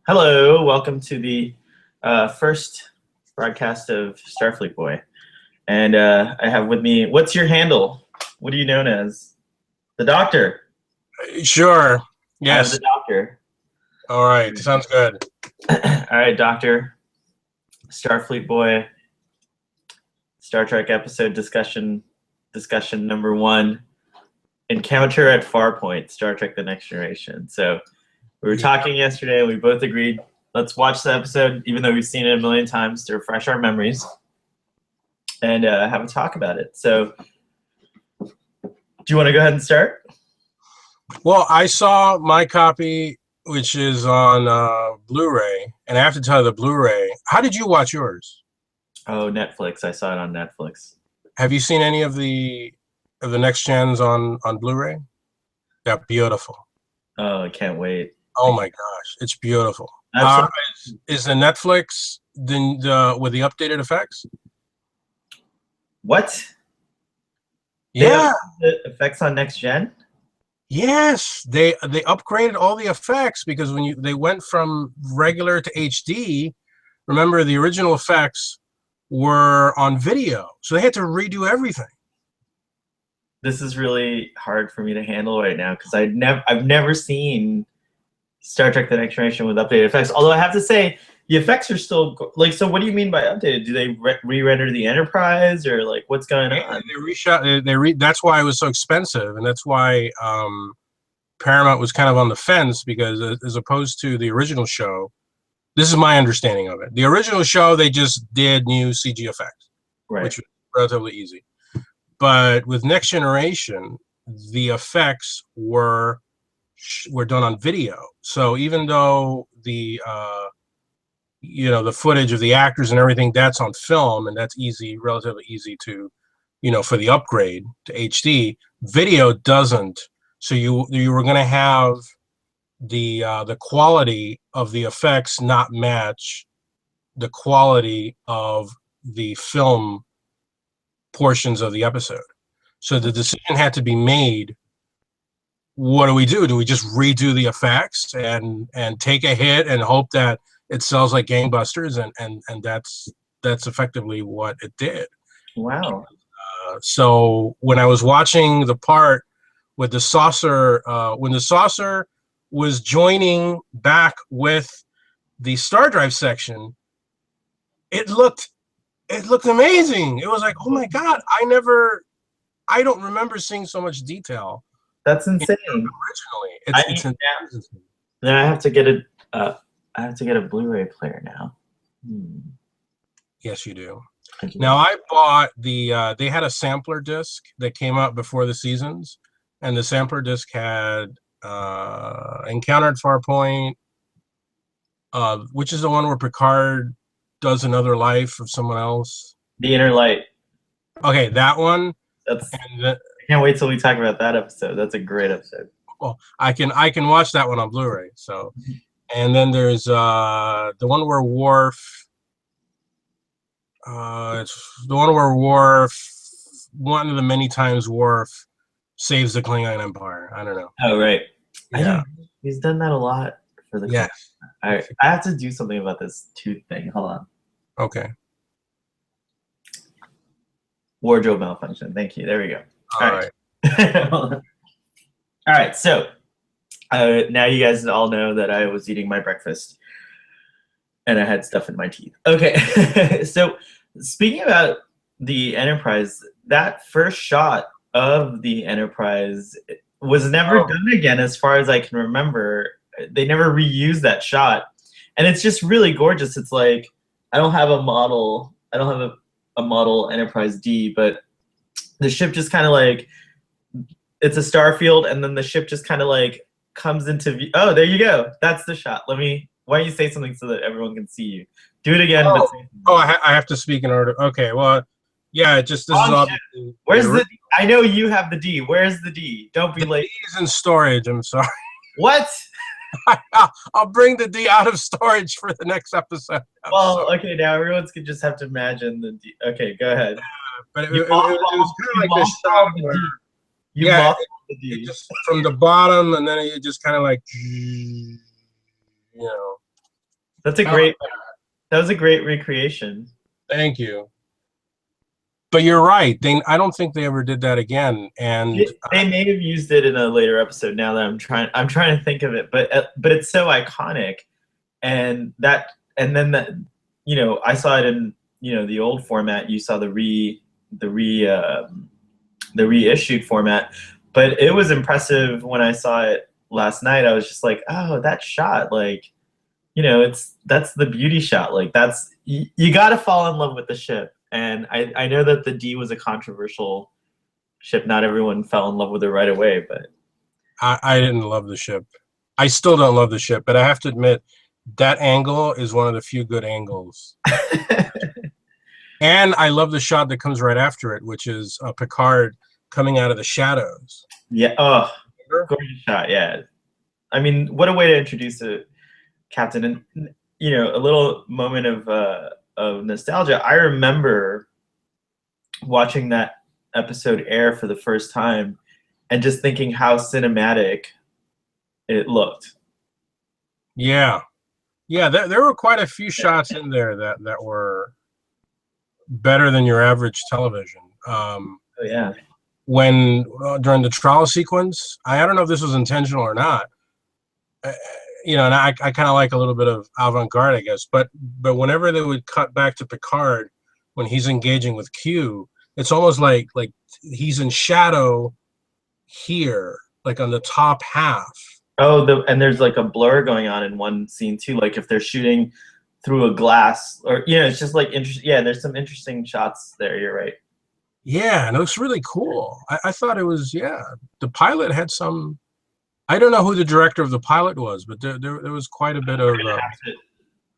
Hello, welcome to the first broadcast of Starfleet Boy. And I have with me, what's your handle? What are you known as? The Doctor. Sure. I have Yes. the Doctor. All right. Sounds good. All right, Doctor. Starfleet Boy. Star Trek episode discussion number 1. Encounter at Farpoint, Star Trek The Next Generation. So we were talking yesterday, and we both agreed, let's watch the episode, even though we've seen it a million times, to refresh our memories and have a talk about it. So do you want to go ahead and start? Well, I saw my copy, which is on Blu-ray, and I have to tell you the Blu-ray. How did you watch yours? Oh, Netflix. I saw it on Netflix. Have you seen any of the next gens on Blu-ray? They're beautiful. Oh, I can't wait. Oh my gosh, it's beautiful. Is the Netflix with the updated effects? What? Yeah. The effects on Next Gen? Yes, they upgraded all the effects because when they went from regular to HD, remember the original effects were on video, so they had to redo everything. This is really hard for me to handle right now because I've never seen Star Trek: The Next Generation with updated effects. Although I have to say, the effects are still like. So, what do you mean by updated? Do they re-render the Enterprise, or like what's going on? They reshot. That's why it was so expensive, and that's why Paramount was kind of on the fence because, as opposed to the original show, this is my understanding of it. The original show, they just did new CG effects, right, which was relatively easy. But with Next Generation, the effects were done on video. So even though the the footage of the actors and everything, that's on film, and that's easy, relatively easy to, for the upgrade to HD, video doesn't. So you were going to have the quality of the effects not match the quality of the film portions of the episode. So the decision had to be made. What do we do? Do we just redo the effects and take a hit and hope that it sells like gangbusters? And that's effectively what it did. Wow. So when I was watching the part with the saucer, when the saucer was joining back with the star drive section, it looked amazing. It was like, oh my God, I don't remember seeing so much detail. That's insane. Originally, then I have to get a Blu-ray player now. Yes, you do. Now I bought they had a sampler disc that came out before the seasons, and the sampler disc had Encounter at Farpoint, which is the one where Picard does another life of someone else. The Inner Light. Okay, that one. I can't wait till we talk about that episode. That's a great episode. Well, I can watch that one on Blu-ray. So, and then there's the one where Worf. It's the one where Worf, one of the many times Worf saves the Klingon Empire. I don't know. Oh, right. Yeah. He's done that a lot for the. Yes. I have to do something about this tooth thing. Hold on. Okay. Wardrobe malfunction. Thank you. There we go. All right. All right. So now you guys all know that I was eating my breakfast and I had stuff in my teeth. Okay. So speaking about the Enterprise, that first shot of the Enterprise was never done again, as far as I can remember. They never reused that shot, and it's just really gorgeous. It's like I don't have a model Enterprise D, but the ship just kind of like, it's a star field, and then the ship just kind of like comes into view. Oh, there you go. That's the shot. Why don't you say something so that everyone can see you? Do it again. I have to speak in order. Okay, well, yeah, this is obviously. Where's the D? I know you have the D. Where's the D? Don't be late. The D is in storage. I'm sorry. What? I'll bring the D out of storage for the next episode. Okay, now everyone's gonna just have to imagine the D. Okay, go ahead. But it was kind of like this shot where the D. It just from the bottom, and then it just kind of like, That's a I like great. That was a great recreation. Thank you. But you're right. I don't think they ever did that again. And They may have used it in a later episode. Now that I'm trying to think of it, but it's so iconic, and then that I saw it in the old format. You saw the reissued format, but it was impressive when I saw it last night. I was just like, oh, that shot, like that's the beauty shot. Like you got to fall in love with the ship. And I know that the D was a controversial ship. Not everyone fell in love with it right away, but I didn't love the ship. I still don't love the ship, but I have to admit that angle is one of the few good angles. And I love the shot that comes right after it, which is Picard coming out of the shadows. yeah, oh, gorgeous shot. Yeah, I mean, what a way to introduce a captain, and a little moment of nostalgia. I remember watching that episode air for the first time and just thinking how cinematic it looked. Yeah. Yeah, there were quite a few shots in there that were better than your average television. Oh yeah. When during the trial sequence, I don't know if this was intentional or not. And I kind of like a little bit of avant-garde, I guess. But whenever they would cut back to Picard when he's engaging with Q, it's almost like he's in shadow here, like on the top half. Oh, and there's like a blur going on in one scene too. Like if they're shooting through a glass, or it's just like interesting. Yeah, there's some interesting shots there. You're right. Yeah, and it looks really cool. I thought it was, the pilot had some. I don't know who the director of the pilot was, but there was quite a bit of.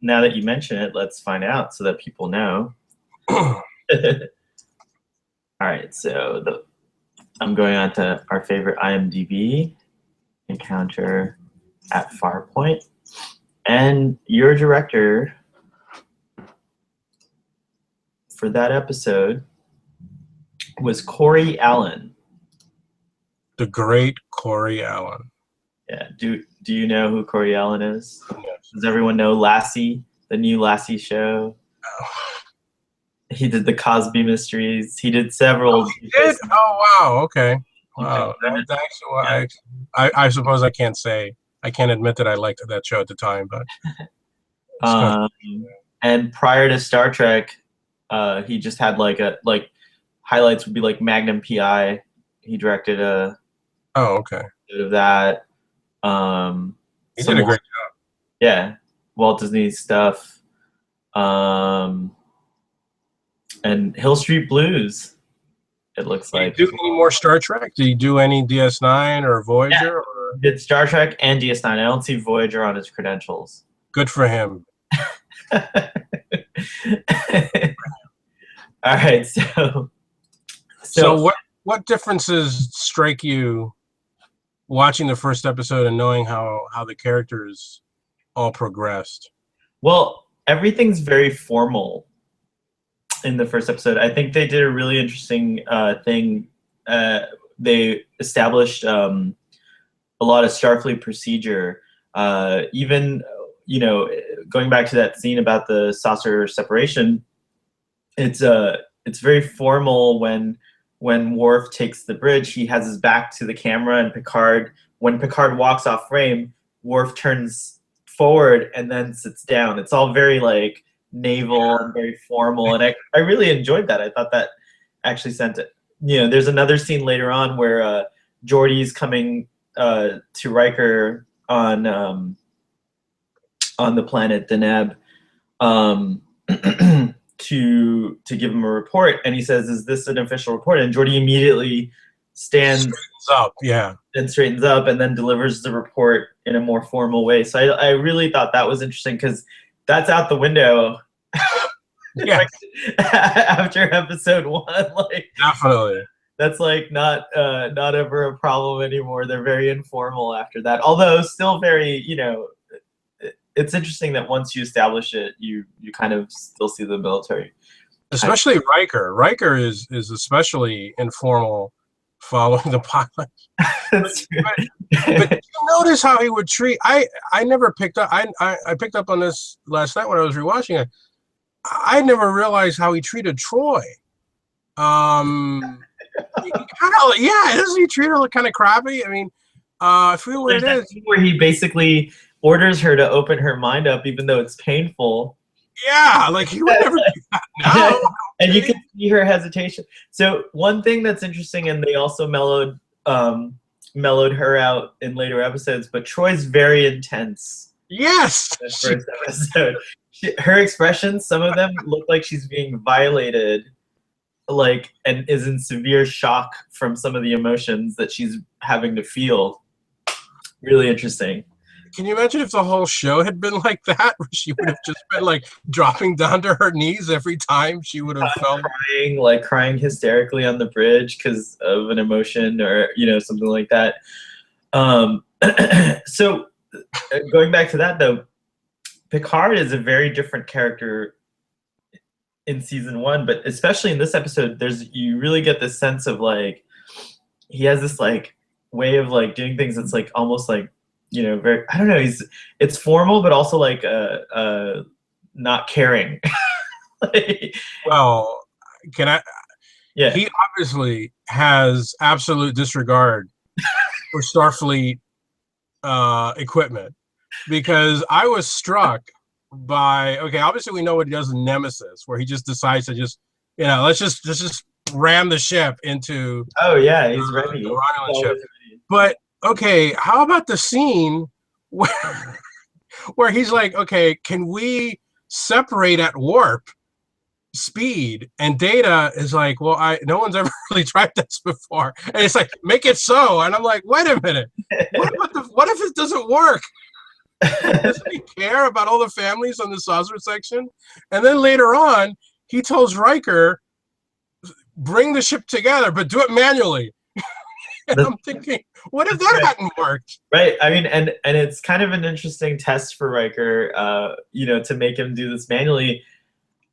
Now that you mention it, let's find out so that people know. All right, so I'm going on to our favorite IMDb encounter at Farpoint, and your director for that episode was Corey Allen. The great Corey Allen. Yeah. Do you know who Corey Allen is? Yes. Does everyone know Lassie, the new Lassie show? Oh. He did the Cosby Mysteries. He did several. Oh, he did? Oh, wow. Okay. Wow. That's actually, I suppose I can't admit that I liked that show at the time, but. And prior to Star Trek, he just had highlights would be like Magnum PI. He directed a. Oh, okay. Bit of that. He did a great job. Yeah, Walt Disney stuff. And Hill Street Blues. It looks like. Did he do any more Star Trek? Did he do any DS9 or Voyager? Yeah. Or? Did Star Trek and DS9. I don't see Voyager on his credentials. Good for him. All right, so what differences strike you watching the first episode and knowing how the characters all progressed? Well, everything's very formal in the first episode. I think they did a really interesting thing. They established a lot of Starfleet procedure. Even going back to that scene about the saucer separation, it's very formal when Worf takes the bridge. He has his back to the camera, and when Picard walks off frame, Worf turns forward and then sits down. It's all very like naval and very formal, and I really enjoyed that. I thought that actually sent it. There's another scene later on where Geordi's coming to Riker on the planet Deneb to give him a report, and he says, "Is this an official report?" And Geordi immediately straightens up, and then delivers the report in a more formal way. So I really thought that was interesting, because that's out the window. Yeah. After episode 1, definitely. That's not ever a problem anymore. They're very informal after that. Although still very, it's interesting that once you establish it, you kind of still see the military. Especially Riker. Riker is especially informal following the pilot. That's But you notice how he would treat. I never picked up. I picked up on this last night when I was rewatching it. I never realized how he treated Troy. Yeah, doesn't he treat her kind of crappy? I mean, I forget what There's it that is. scene where he basically orders her to open her mind up, even though it's painful. Yeah, like he would never do that now. And you can see her hesitation. So one thing that's interesting, and they also mellowed her out in later episodes, but Troy's very intense. Yes. In the first episode, her expressions, some of them look like she's being violated, like, and is in severe shock from some of the emotions that she's having to feel. Really interesting. Can you imagine if the whole show had been like that, where she would have just been like dropping down to her knees every time she would have felt crying hysterically on the bridge because of an emotion, or something like that. So going back to that though, Picard is a very different character in season 1, but especially in this episode, you really get this sense of like he has this like way of like doing things that's like almost like very, I don't know, it's formal but also like not caring. well, can I? Yeah. He obviously has absolute disregard for Starfleet equipment, because I was struck by, okay, obviously we know what he does in Nemesis, where he just decides to just let's just ram the ship into oh yeah, he's ready. the Romulan ship. But okay, how about the scene where he's like, okay, can we separate at warp speed? And Data is like, well, no one's ever really tried this before, and it's like, make it so. And I'm like, wait a minute, what if it doesn't work? Doesn't he care about all the families on the saucer section? And then later on, he tells Riker, bring the ship together, but do it manually. And I'm thinking, what if that hadn't worked? Right. I mean, and it's kind of an interesting test for Riker, to make him do this manually.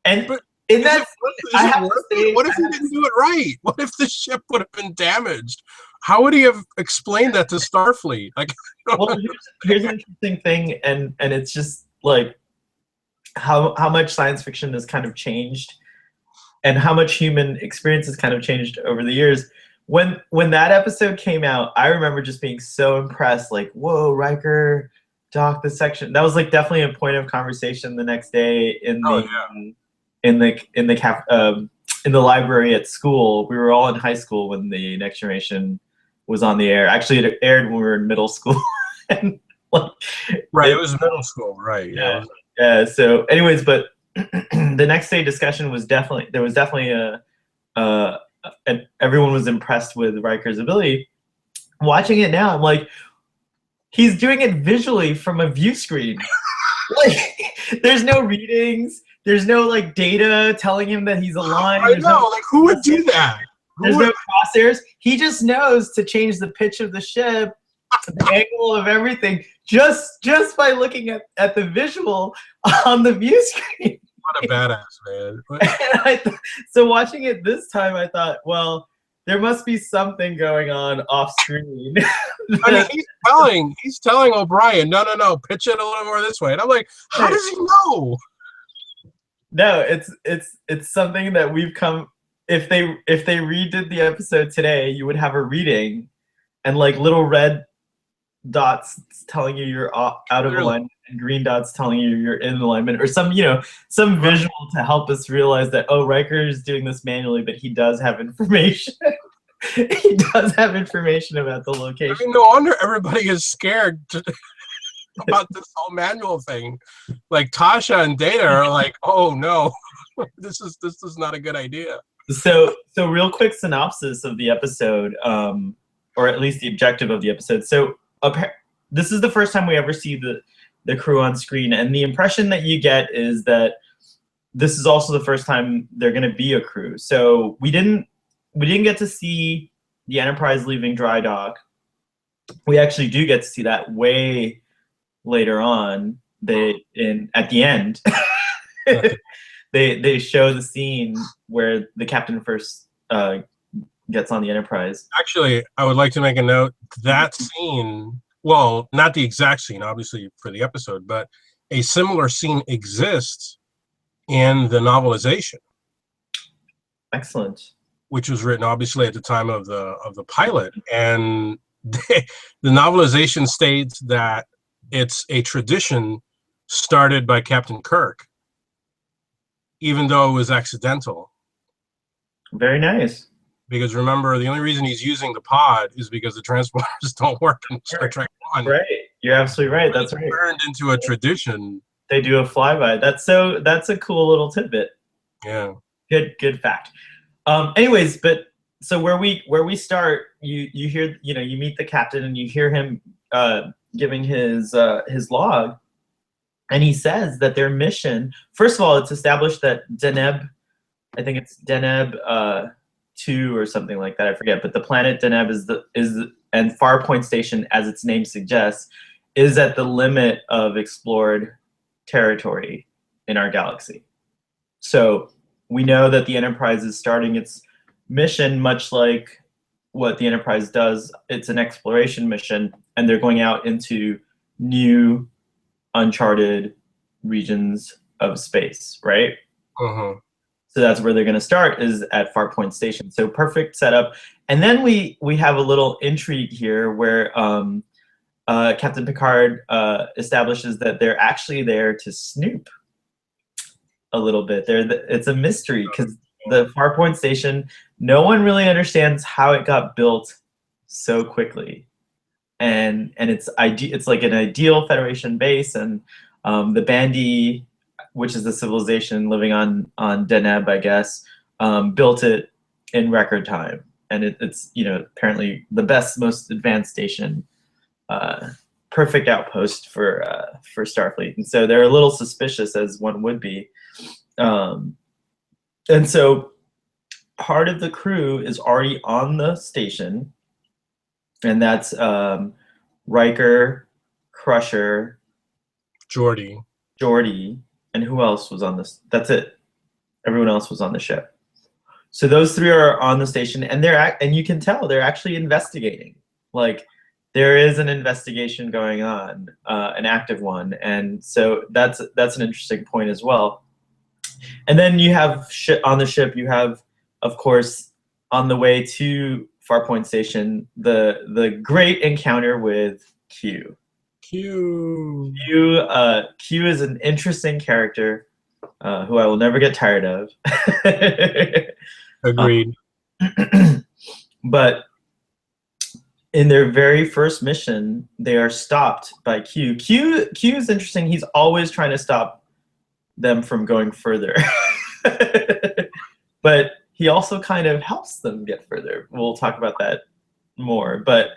And But in that, what if he didn't do it right? What if the ship would have been damaged? How would he have explained that to Starfleet? Like, well, here's an interesting thing, and it's just like how much science fiction has kind of changed, and how much human experience has kind of changed over the years. When that episode came out, I remember just being so impressed, like, whoa, Riker docked the section. That was like definitely a point of conversation the next day in the library at school. We were all in high school when the Next Generation was on the air. Actually, it aired when we were in middle school. And, like, right, it was middle school, right? Yeah. So, anyways, but the next day discussion was definitely and everyone was impressed with Riker's ability. Watching it now, I'm like, he's doing it visually from a view screen. Like, there's no readings, there's no like data telling him that he's aligned. I know, like, who would do that? There's no crosshairs. He just knows to change the pitch of the ship, the angle of everything, just by looking at the visual on the view screen. What a badass, man. So watching it this time, I thought, well, there must be something going on off screen. I mean, he's telling O'Brien, no, pitch it a little more this way. And I'm like, how does he know? No, it's something that we've come. If they redid the episode today, you would have a reading, and like little red dots telling you you're out of alignment, and green dots telling you you're in alignment, or some visual to help us realize that, oh, Riker is doing this manually, but he does have information. He does have information about the location. I mean, no wonder everybody is scared about this whole manual thing. Like Tasha and Data are like, oh no, this is not a good idea. So real quick synopsis of the episode, or at least the objective of the episode. So this is the first time we ever see the crew on screen, and the impression that you get is that this is also the first time they're going to be a crew. So we didn't get to see the Enterprise leaving dry dock. We actually do get to see that way later on. At the end, they show the scene where the captain first gets on the Enterprise. Actually, I would like to make a note. That scene, well, not the exact scene, obviously, for the episode, but a similar scene exists in the novelization, Excellent. which was written obviously at the time of the pilot. And the novelization states that it's a tradition started by Captain Kirk, even though it was accidental. Very nice. Because remember, the only reason he's using the pod is because the transporters don't work in Star Trek 1. Right. You're absolutely right. That's It's right. turned into a tradition. They do a flyby. That's a cool little tidbit. Yeah. Good fact. Anyways, but so where we start, you hear, you meet the captain and you hear him giving his log, and he says that their mission, first of all, it's established that Deneb, I think it's Deneb 2 or something like that, I forget, but the planet Deneb and Farpoint Station, as its name suggests, is at the limit of explored territory in our galaxy. So we know that the Enterprise is starting its mission much like what the Enterprise does. It's an exploration mission, and they're going out into new, uncharted regions of space, right? Uh-huh. So that's where they're going to start, is at Farpoint Station. So perfect setup. And then we have a little intrigue here where Captain Picard establishes that they're actually there to snoop a little bit. It's a mystery because the Farpoint Station, no one really understands how it got built so quickly, and it's like an ideal Federation base, and the Bandi, which is the civilization living on Deneb, I guess, built it in record time, and it's apparently the best, most advanced station, perfect outpost for Starfleet, and so they're a little suspicious, as one would be, and so part of the crew is already on the station, and that's Riker, Crusher, Geordi, and who else was on this? That's it. Everyone else was on the ship. So those three are on the station, and and you can tell they're actually investigating. Like, there is an investigation going on, an active one, and so that's an interesting point as well. And then you have on the ship, you have, of course, on the way to Farpoint Station, the great encounter with Q. Q is an interesting character who I will never get tired of. Agreed. But in their very first mission, they are stopped by Q. Q is interesting. He's always trying to stop them from going further. But he also kind of helps them get further. We'll talk about that more. But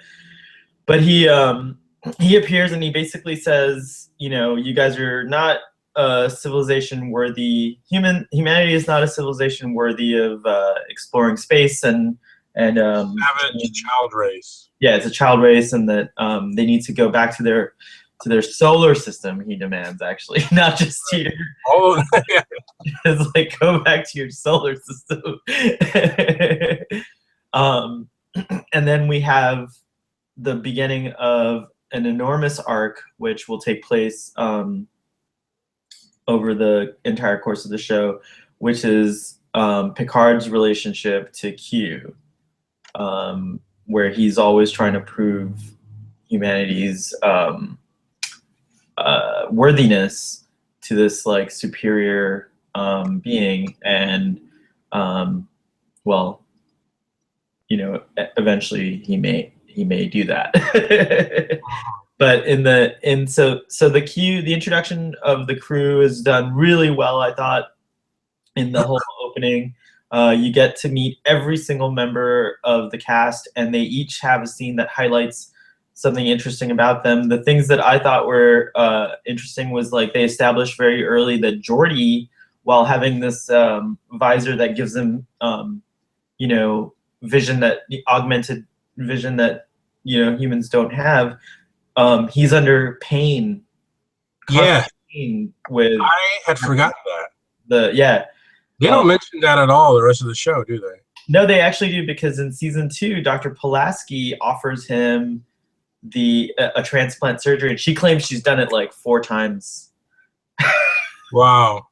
he appears and he basically says, you guys are not a civilization worthy. Humanity is not a civilization worthy of exploring space, and savage child race. Yeah, it's a child race, and that they need to go back to their solar system. He demands, actually, not just to your. Oh, yeah. It's like, go back to your solar system. And then we have the beginning of an enormous arc, which will take place over the entire course of the show, which is Picard's relationship to Q, where he's always trying to prove humanity's worthiness to this like superior being, and well, eventually he may do that. But so the introduction of the crew is done really well, I thought, in the whole opening. You get to meet every single member of the cast, and they each have a scene that highlights something interesting about them. The things that I thought were interesting was, like, they established very early that Geordi, while having this visor that gives him, vision, that augmented vision that humans don't have, he's under pain. Yeah, pain with. I had forgotten that. They don't mention that at all the rest of the show, do they? No, they actually do, because in season 2, Dr. Pulaski offers him a transplant surgery, and she claims she's done it like 4 times Wow.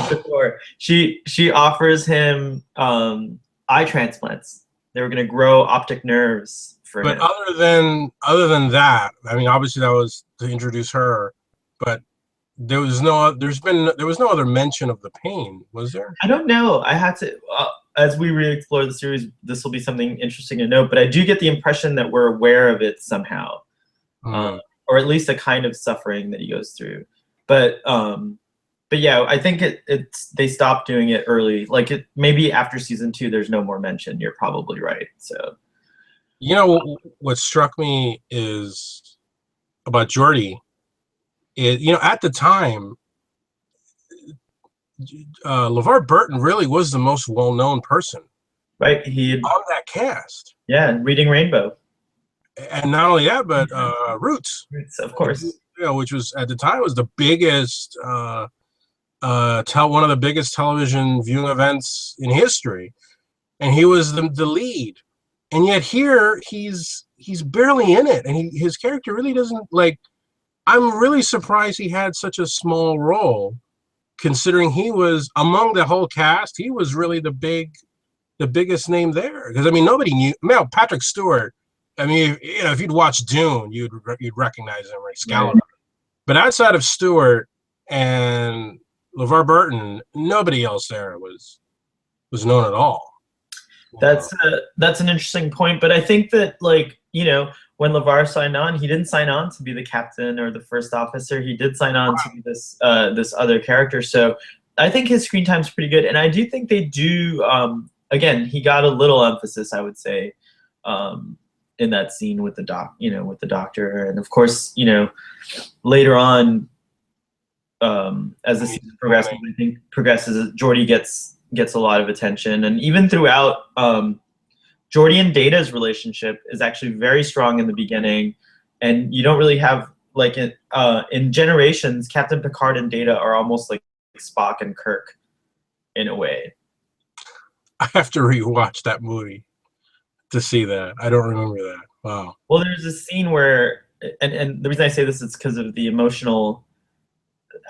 before. She offers him eye transplants. They were going to grow optic nerves for But him. other than that, I mean, obviously that was to introduce her, but there was no other mention of the pain, was there? I don't know. I had to, as we re-explore the series, this will be something interesting to note. But I do get the impression that we're aware of it somehow, Mm. or at least a kind of suffering that he goes through. But yeah, I think they stopped doing it early. Like maybe after season 2, there's no more mention. You're probably right. So You know what struck me is about Geordi is, at the time, LeVar Burton really was the most well-known person right, on that cast. yeah, Reading Rainbow, And not only that, but Roots, of course. which was at the time was the biggest, one of the biggest television viewing events in history, and he was the lead. And yet here he's barely in it, and his character really doesn't like. I'm really surprised he had such a small role, considering he was among the whole cast. He was really the biggest name there, because I mean nobody knew. Well, Patrick Stewart. I mean, if you'd watched Dune, you'd recognize him, right? Excalibur. Right. But outside of Stewart and LeVar Burton, nobody else there was known at all. That's an interesting point, but I think that, like, when LeVar signed on, he didn't sign on to be the captain or the first officer. He did sign on to be this other character. So I think his screen time's pretty good, and I do think they do. Again, he got a little emphasis, I would say, in that scene with the doctor, and of course, later on, as the season progresses, I think Geordi gets a lot of attention, and even throughout, Geordi and Data's relationship is actually very strong in the beginning, and you don't really have, like, in Generations, Captain Picard and Data are almost like Spock and Kirk in a way. I have to rewatch that movie to see that. I don't remember that. Wow. Well, there's a scene where, and the reason I say this is because of the emotional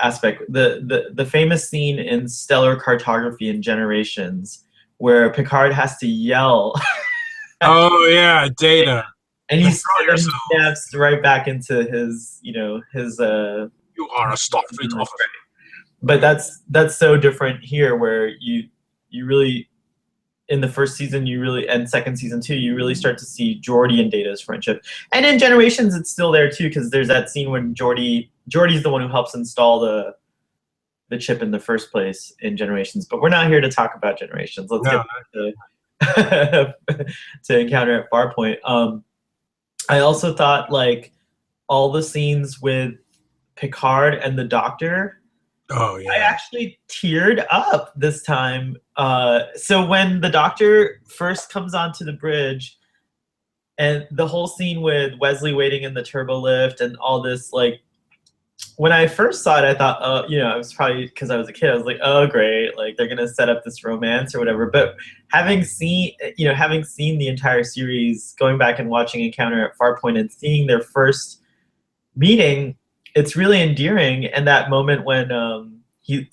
aspect. The famous scene in Stellar Cartography in Generations where Picard has to yell. Oh yeah, Data. And he snaps right back into his, his. You are a Starfleet officer. But that's so different here, where you really, in the first season, and second season too, you really start to see Geordi and Data's friendship. And in Generations, it's still there too, because there's that scene when Geordi's the one who helps install the chip in the first place in Generations. But we're not here to talk about Generations. Let's get back to Encounter at Farpoint. I also thought, like, all the scenes with Picard and the Doctor, oh yeah, I actually teared up this time. So when the Doctor first comes onto the bridge, and the whole scene with Wesley waiting in the turbo lift and all this, like, when I first saw it, I thought, I was probably, because I was a kid, I was like, oh great, like they're gonna set up this romance or whatever. But having seen the entire series, going back and watching Encounter at Farpoint and seeing their first meeting, it's really endearing. And that moment when we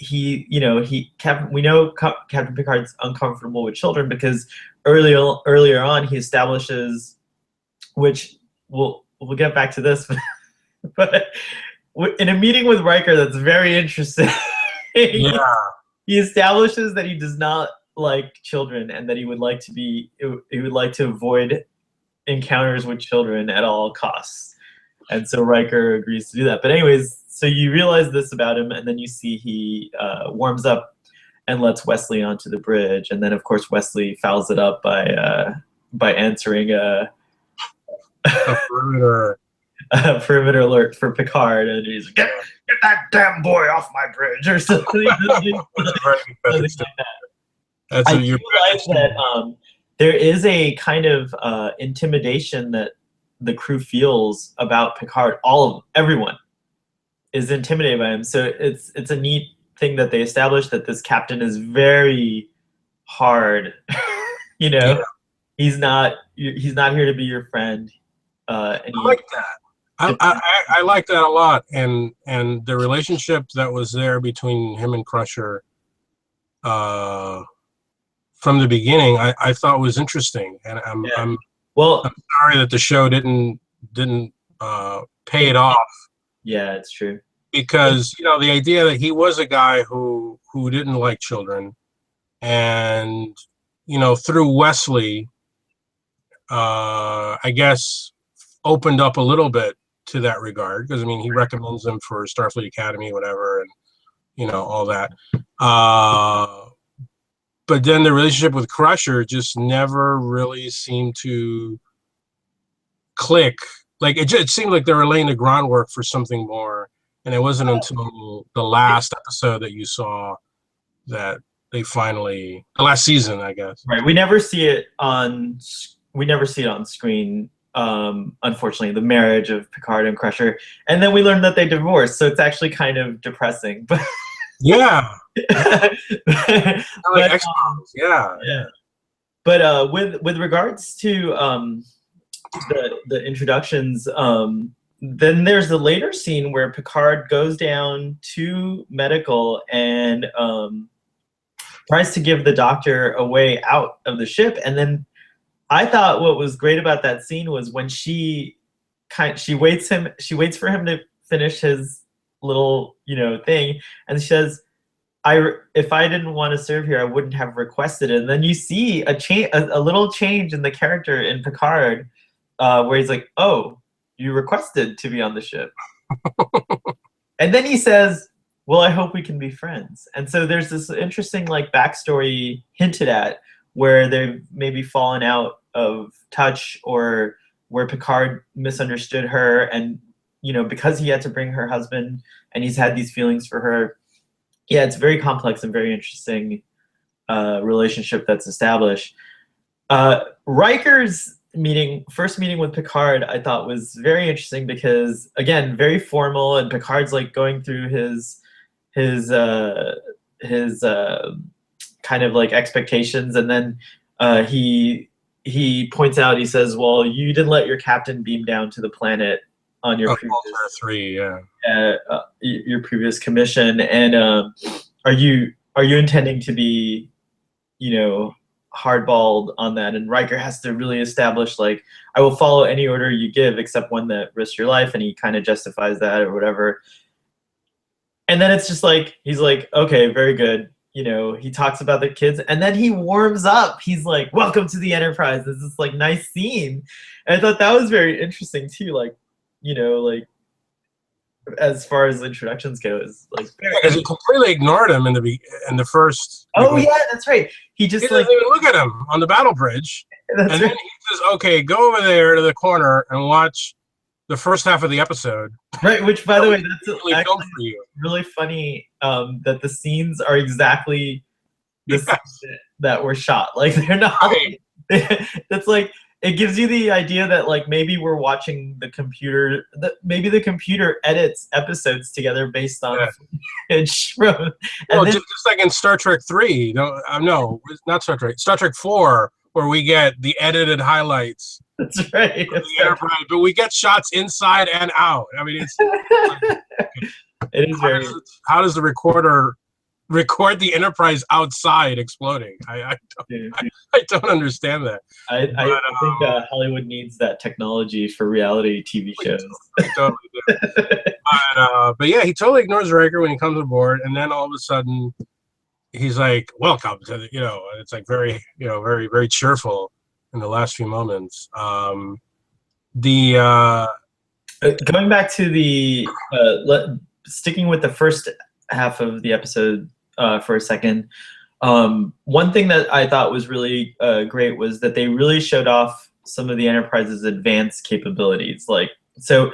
know Captain Picard's uncomfortable with children, because earlier on he establishes, which we'll get back to this, but in a meeting with Riker that's very interesting, yeah, he establishes that he does not like children, and that he would like to avoid encounters with children at all costs. And so Riker agrees to do that. But anyways, so you realize this about him, and then you see he warms up and lets Wesley onto the bridge, and then of course Wesley fouls it up by answering a perimeter alert for Picard, and he's like, get that damn boy off my bridge, or something, something like that. I realize that there is a kind of intimidation that the crew feels about Picard. Everyone is intimidated by him. So it's a neat thing that they established, that this captain is very hard You Yeah, know, he's not here to be your friend. And I he like that. I like that a lot, and the relationship that was there between him and Crusher uh, from the beginning, I thought was interesting, and yeah. I'm Well, sorry that the show didn't pay it off, yeah, it's true. because the idea that he was a guy who didn't like children, and through Wesley, I guess opened up a little bit to that regard, because I mean he recommends them for Starfleet Academy, whatever, and all that. But then the relationship with Crusher just never really seemed to click. Like it seemed like they were laying the groundwork for something more, and it wasn't until the last episode that you saw that they finally, the last season, I guess. Right. We never see it on screen. Unfortunately, the marriage of Picard and Crusher, and then we learn that they divorced. So it's actually kind of depressing. But Yeah, like but X-Files. Yeah, yeah. But with regards to the introductions, then there's the later scene where Picard goes down to medical and tries to give the doctor a way out of the ship. And then I thought what was great about that scene was when she waits for him to finish his little thing, and she says, if I didn't want to serve here, I wouldn't have requested it. And then you see a little change in the character in Picard, where he's like, "Oh, you requested to be on the ship," and then he says, "Well, I hope we can be friends." And so there's this interesting like backstory hinted at where they've maybe fallen out of touch, or where Picard misunderstood her, and because he had to bring her husband, and he's had these feelings for her. Yeah, it's very complex and very interesting relationship that's established. Riker's first meeting with Picard, I thought was very interesting because, again, very formal, and Picard's like going through his kind of like expectations, and then he points out, he says, "Well, you didn't let your captain beam down to the planet on your previous 3, yeah. Your previous commission, and are you intending to be hardballed on that?" And Riker has to really establish, like, "I will follow any order you give except one that risks your life," and he kind of justifies that or whatever. And then it's just like, he's like, "Okay, very good." He talks about the kids, and then he warms up. He's like, "Welcome to the Enterprise." It's this like nice scene, and I thought that was very interesting too. Like, like, as far as introductions go, is like, because he completely ignored him in the first. oh yeah, that's right. He just he doesn't even look at him on the battle bridge, and then he says, "Okay, go over there to the corner and watch the first half of the episode." Right, which, by the way, that's Really actually for you. really funny, that the scenes are exactly the scenes that were shot. Like, they're not. Right. That's like, it gives you the idea that like maybe we're watching the computer. Maybe the computer edits episodes together based on footage from. Well, just like in Star Trek 3, no, not Star Trek. Star Trek 4, where we get the edited highlights. That's right. Of the Enterprise, but we get shots inside and out. I mean, it's. It is very. How does the recorder record the Enterprise outside exploding? I don't understand that. I think Hollywood needs that technology for reality TV shows. Totally do. But yeah, he totally ignores Riker when he comes aboard, and then all of a sudden, he's like, "Welcome to the," it's like very, very, very cheerful in the last few moments. Going back to the sticking with the first half of the episode for a second, one thing that I thought was really great was that they really showed off some of the Enterprise's advanced capabilities. Like, so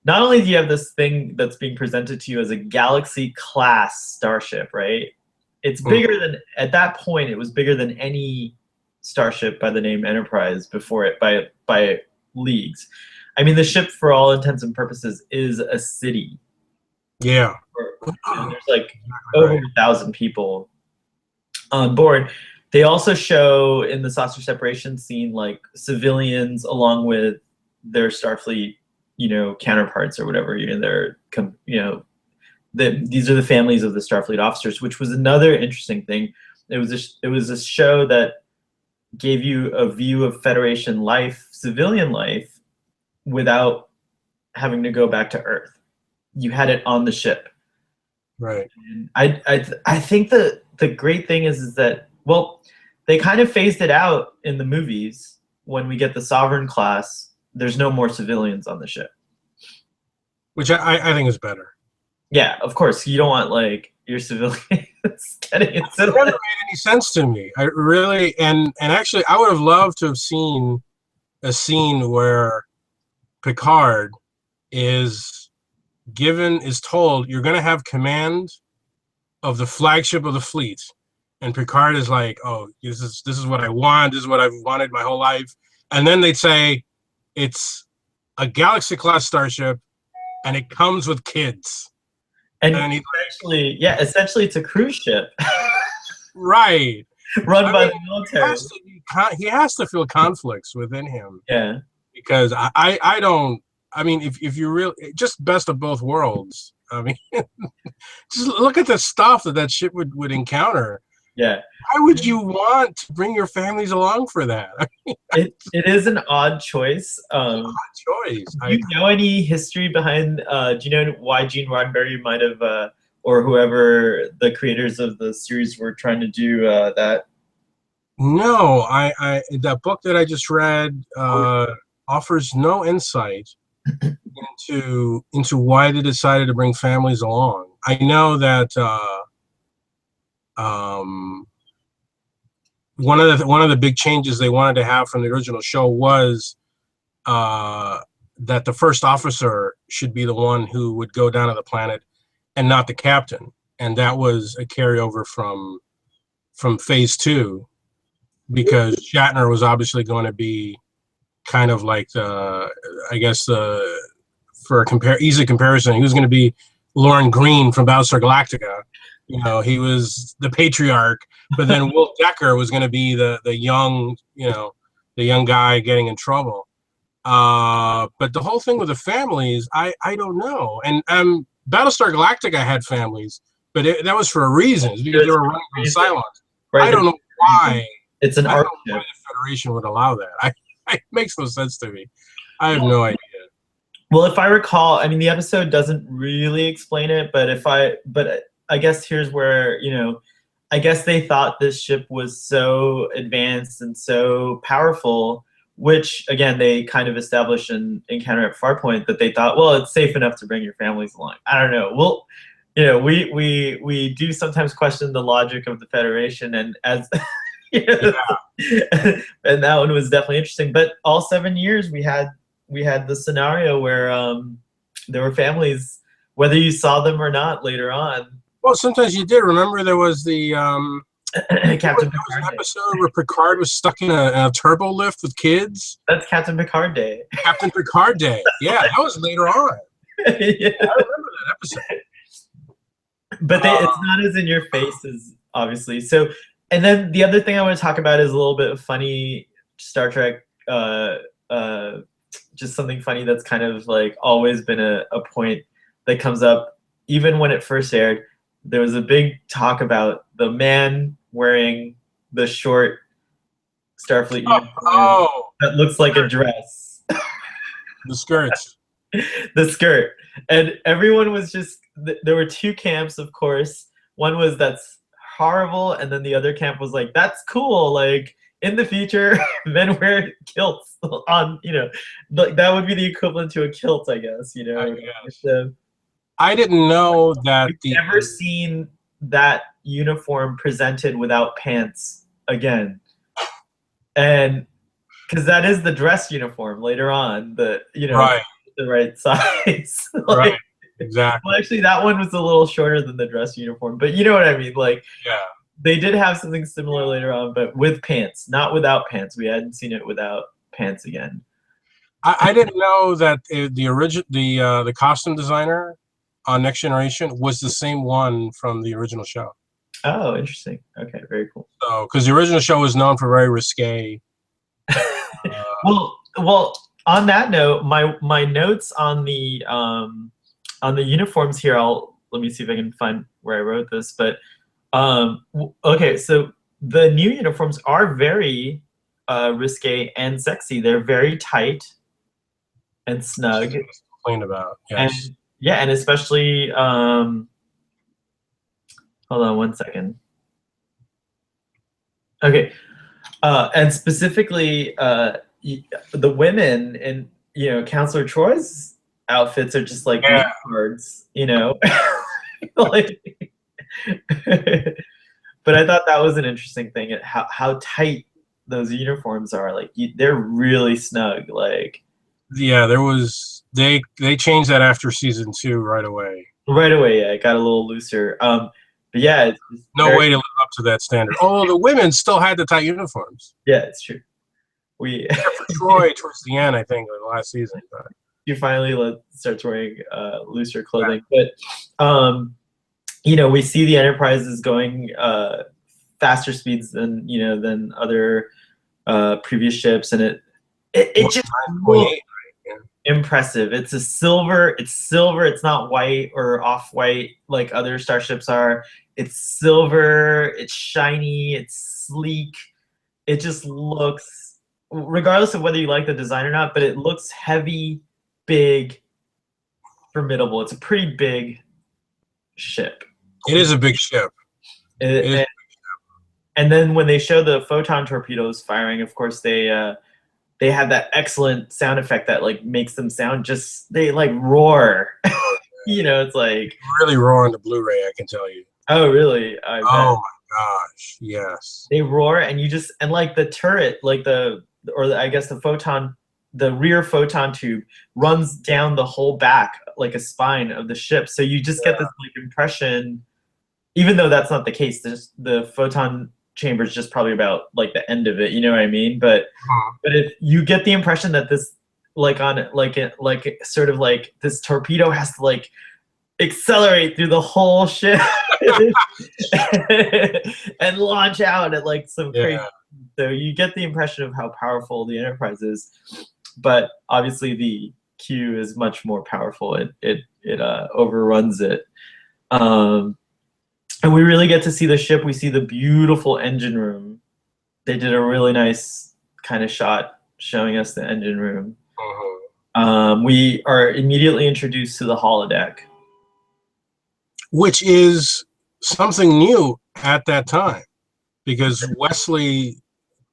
not only do you have this thing that's being presented to you as a Galaxy class starship, right? It's bigger than, at that point, it was bigger than any starship by the name Enterprise before it by leagues. I mean, the ship, for all intents and purposes, is a city. Yeah. There's like over 1,000 people on board. They also show in the saucer separation scene like civilians along with their Starfleet, counterparts or whatever. These are the families of the Starfleet officers, which was another interesting thing. It was a show that gave you a view of Federation life, civilian life, without having to go back to Earth. You had it on the ship. Right. And I think the great thing is that, well, they kind of phased it out in the movies. When we get the Sovereign class, there's no more civilians on the ship. Which I think is better. Yeah, of course. You don't want like your civilians getting into It never made any sense to me. I really and actually I would have loved to have seen a scene where Picard is told you're going to have command of the flagship of the fleet, and Picard is like, oh, this is what I want, this is what I've wanted my whole life, and then they'd say it's a Galaxy class starship and it comes with kids, and he's essentially it's a cruise ship. Right. Run by the military. He has to feel conflicts within him. Yeah. Because I don't. I mean, if you really just best of both worlds. I mean, just look at the stuff that ship would encounter. Yeah. Why would you want to bring your families along for that? I mean, it is an odd choice. Odd choice. Do you know any history behind? Do you know why Gene Roddenberry might have, or whoever the creators of the series were trying to do that? No, I that book that I just read offers no insight into why they decided to bring families along. I know that one of the big changes they wanted to have from the original show was that the first officer should be the one who would go down to the planet and not the captain, and that was a carryover from Phase 2, because Shatner was obviously going to be kind of like for a easy comparison, he was going to be Lauren Green from Battlestar Galactica. He was the patriarch, but then Will Decker was going to be the young guy getting in trouble. But the whole thing with the families, I don't know. And Battlestar Galactica had families, but that was for a reason. It's because they were running from Cylons. Right. I don't know why. It's an art. Why the Federation would allow that. It makes no sense to me. I have no idea. Well, if I recall, I mean, the episode doesn't really explain it, but I guess here's where, I guess they thought this ship was so advanced and so powerful, which again, they kind of established in Encounter at Farpoint, that they thought, well, it's safe enough to bring your families along. I don't know. Well, we do sometimes question the logic of the Federation, and as and that one was definitely interesting. But all 7 years we had the scenario where there were families, whether you saw them or not later on. Well, sometimes you did. Remember, there was the Captain Picard an episode where Picard was stuck in a turbo lift with kids. That's Captain Picard Day. Captain Picard Day. Yeah, that was later on. Yeah. I remember that episode. But it's not as in your face as obviously. So, and then the other thing I want to talk about is a little bit of funny Star Trek, just something funny that's kind of like always been a point that comes up even when it first aired. There was a big talk about the man wearing the short Starfleet uniform that looks like a dress. The skirts. The skirt. And everyone was just, there were two camps, of course. One was, that's horrible, and then the other camp was like, that's cool, like in the future men wear kilts on, that would be the equivalent to a kilt, I guess. So, I didn't know that. I've never seen that uniform presented without pants again, and because that is the dress uniform later on, right. The right size. Right. Exactly. Well, actually, that one was a little shorter than the dress uniform, but you know what I mean. Like, yeah, they did have something similar later on, but with pants, not without pants. We hadn't seen it without pants again. I didn't know that the costume designer on Next Generation was the same one from the original show. Oh, interesting. Okay, very cool. So, because the original show was known for very risque. Well, on that note, my notes on the uniforms here, I'll let me see if I can find where I wrote this, but okay, so the new uniforms are very risque and sexy. They're very tight and snug, Complained about, yes. and yeah, and especially hold on one second. Okay, and specifically, the women in Counselor Troy's outfits are just like Yeah, leotards, like. But I thought that was an interesting thing, how tight those uniforms are. Like they're really snug. Like yeah. There was they changed that after season 2 right away. right away, yeah, it got a little looser. But yeah, it's just No very way to live up to that standard. Although the women still had the tight uniforms, yeah, it's true. We except for Troy towards the end, I think, of the last season. But you finally starts wearing looser clothing, but we see the Enterprise is going faster speeds than other previous ships, and it just looks 9.8. impressive. It's silver. It's not white or off white like other starships are. It's silver. It's shiny. It's sleek. It just looks, regardless of whether you like the design or not, but it looks heavy, big, formidable. It's a pretty big ship. It is a big ship. It is. And then when they show the photon torpedoes firing, of course they have that excellent sound effect that like makes them sound they like roar. It's like Really raw on the Blu-ray, I can tell you. oh really? I bet. Oh my gosh, yes. They roar and and like the turret, like I guess the rear photon tube runs down the whole back like a spine of the ship. So you just get this like impression, even though that's not the case. The photon chamber is just probably about like the end of it. You know what I mean? But if you get the impression that this sort of like this torpedo has to like accelerate through the whole ship and launch out at like some crazy. So you get the impression of how powerful the Enterprise is, but obviously the Q is much more powerful. It overruns it. And we really get to see the ship. We see the beautiful engine room. They did a really nice kind of shot showing us the engine room. We are immediately introduced to the holodeck, which is something new at that time, because Wesley,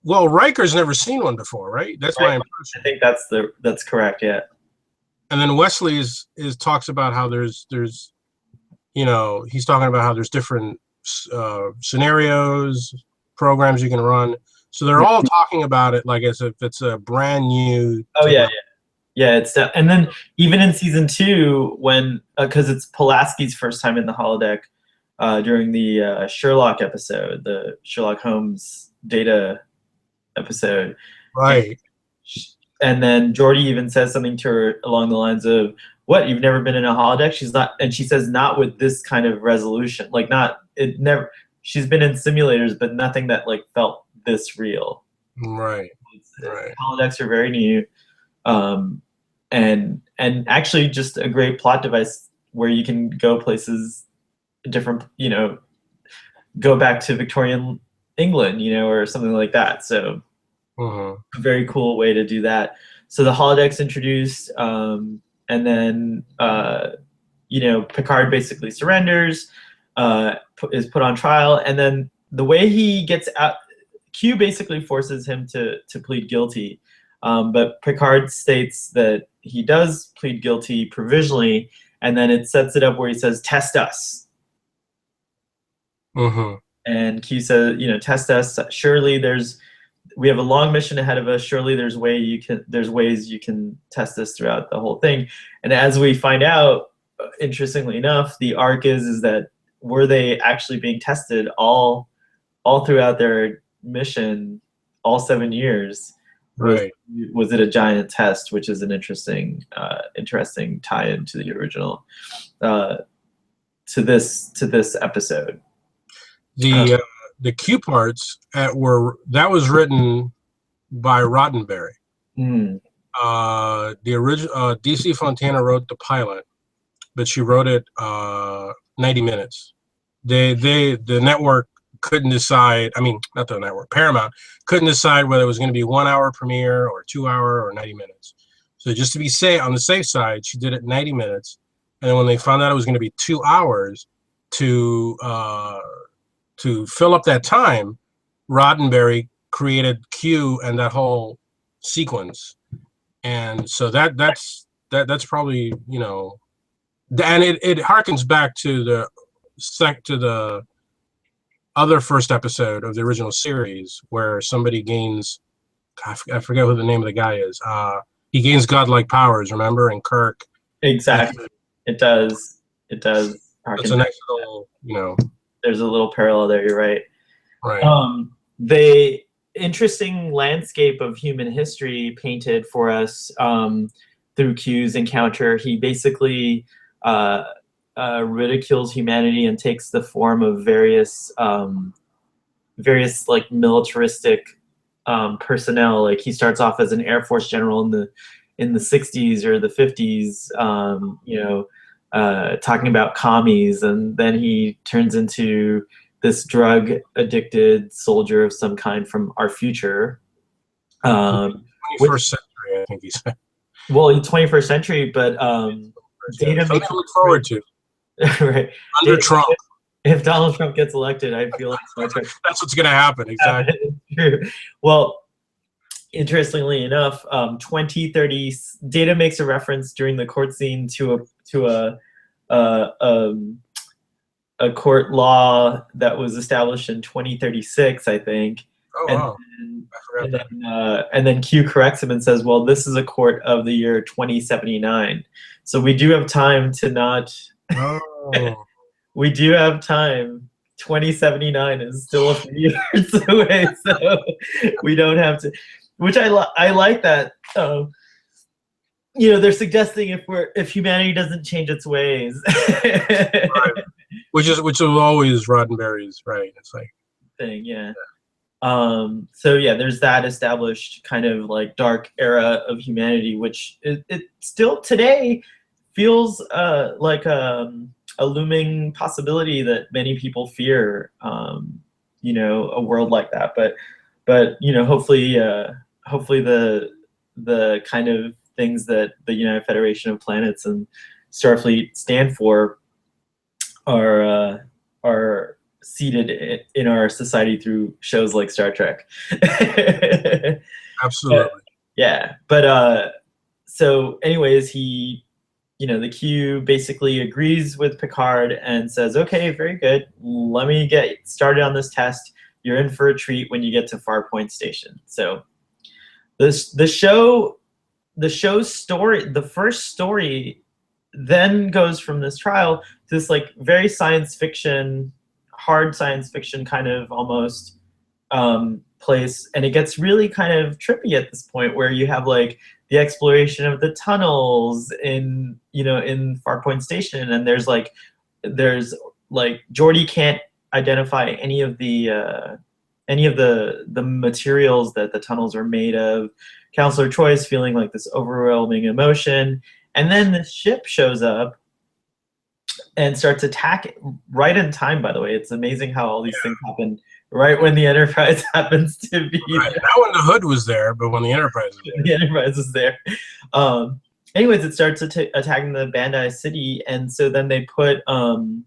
well, Riker's never seen one before, right? That's my impression. I think that's correct, yeah. And then Wesley is talks about how there's he's talking about how there's different scenarios, programs you can run. So they're all talking about it like as if it's a brand new. Oh yeah. It's and then even in season 2, when because it's Pulaski's first time in the holodeck during the Sherlock episode, the Sherlock Holmes data episode, right? And then Geordi even says something to her along the lines of, "What? You've never been in a holodeck?" She's not, and she says, "Not with this kind of resolution. Like never. She's been in simulators, but nothing that like felt this real." Right. Holodecks are very new, and actually just a great plot device where you can go places different. Go back to Victorian England, or something like that. So. A very cool way to do that. So the holodeck's introduced, and then Picard basically surrenders, is put on trial, and then the way he gets out, Q basically forces him to plead guilty, but Picard states that he does plead guilty provisionally, and then it sets it up where he says, "Test us." And Q says, "Test us. Surely we have a long mission ahead of us. Surely there's ways you can test this throughout the whole thing." And as we find out, interestingly enough, the arc is that were they actually being tested all throughout their mission, all 7 years? Right. Was it a giant test, which is an interesting tie-in to the original, to this episode. The the Q parts that was written by Roddenberry. Mm. The original DC Fontana wrote the pilot, but she wrote it 90 minutes. The network couldn't decide. I mean, not the network. Paramount couldn't decide whether it was going to be 1 hour premiere or 2 hour or 90 minutes. So just to be safe on the safe side, she did it 90 minutes. And then when they found out it was going to be 2 hours to fill up that time, Roddenberry created Q and that whole sequence. And so that's probably, you know, and it harkens back to the other first episode of the original series where somebody gains, I forget who the name of the guy is. He gains godlike powers, remember? And Kirk. Exactly. It does. It does. It's a nice little, you know. There's a little parallel there. You're right. Right. The interesting landscape of human history painted for us through Q's encounter. He basically ridicules humanity and takes the form of various like militaristic personnel. Like he starts off as an Air Force general in the 60s or the 50s, you know, talking about commies, and then he turns into this drug addicted soldier of some kind from our future. 21st century, I think he said. Well, 21st century, but data something to look forward to. Right. Under Trump. If Donald Trump gets elected, I feel like that's what's going to happen. Exactly. True. Well, interestingly enough, 2030 Data makes a reference during the court scene to a court law that was established in 2036, I think. Oh, and, wow. I forgot that. And then Q corrects him and says, well, this is a court of the year 2079. So we do have time to not... Oh. We do have time. 2079 is still a few years away, so we don't have to... Which I like that. You know, they're suggesting if humanity doesn't change its ways, right. which is always Roddenberry's, right? It's like thing, yeah. So yeah, there's that established kind of like dark era of humanity, which it still today feels like a looming possibility that many people fear. You know, a world like that, but you know, hopefully the kind of things that the United Federation of Planets and Starfleet stand for are seated in our society through shows like Star Trek. Absolutely. Yeah, but so anyways, he, you know, the Q basically agrees with Picard and says, okay, very good, let me get started on this test. You're in for a treat when you get to Farpoint Station. So the show's story, the first story, then goes from this trial to this like very science fiction, hard science fiction kind of almost place, and it gets really kind of trippy at this point where you have like the exploration of the tunnels in, you know, in Farpoint Station, and there's like Geordi can't identify any of the materials that the tunnels are made of. Counselor Troy's feeling like this overwhelming emotion, and then the ship shows up and starts attacking right in time. By the way, it's amazing how all these things happen right when the Enterprise happens to be right. Not when the Hood was there, but when the Enterprise was there. The Enterprise is there. Anyways, it starts attacking the Bandai City, and so then they put two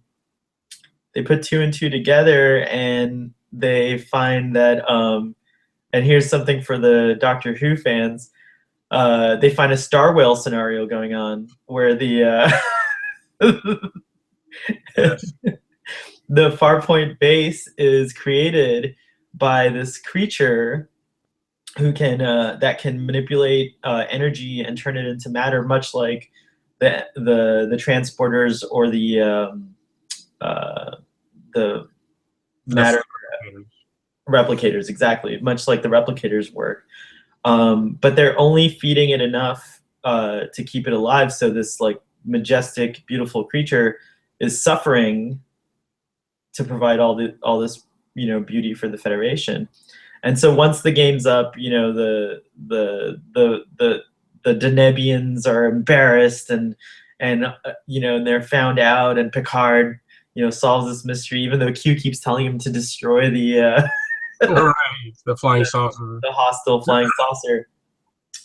and two together, and they find that and here's something for the Doctor Who fans. They find a Star Whale scenario going on where the yes. The Farpoint base is created by this creature who can that can manipulate energy and turn it into matter, much like the transporters or the matter replicators, exactly, much like the replicators work. But they're only feeding it enough to keep it alive. So this like majestic, beautiful creature is suffering to provide all this beauty for the Federation. And so once the game's up, the Danebians are embarrassed and and they're found out, and Picard solves this mystery, even though Q keeps telling him to destroy Right, the flying saucer. the hostile flying saucer.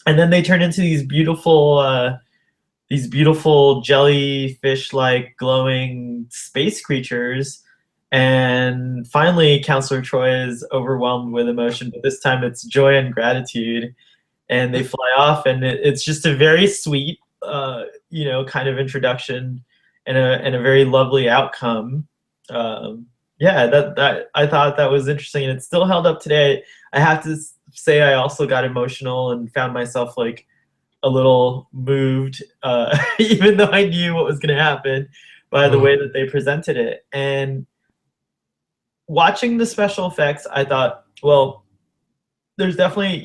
And then they turn into these beautiful jellyfish-like glowing space creatures. And finally, Counselor Troy is overwhelmed with emotion, but this time it's joy and gratitude. And they fly off, and it's just a very sweet, kind of introduction, and a very lovely outcome. Yeah, that I thought that was interesting, and it's still held up today. I have to say, I also got emotional and found myself like a little moved, even though I knew what was going to happen by the way that they presented it. And watching the special effects, I thought, well, there's definitely,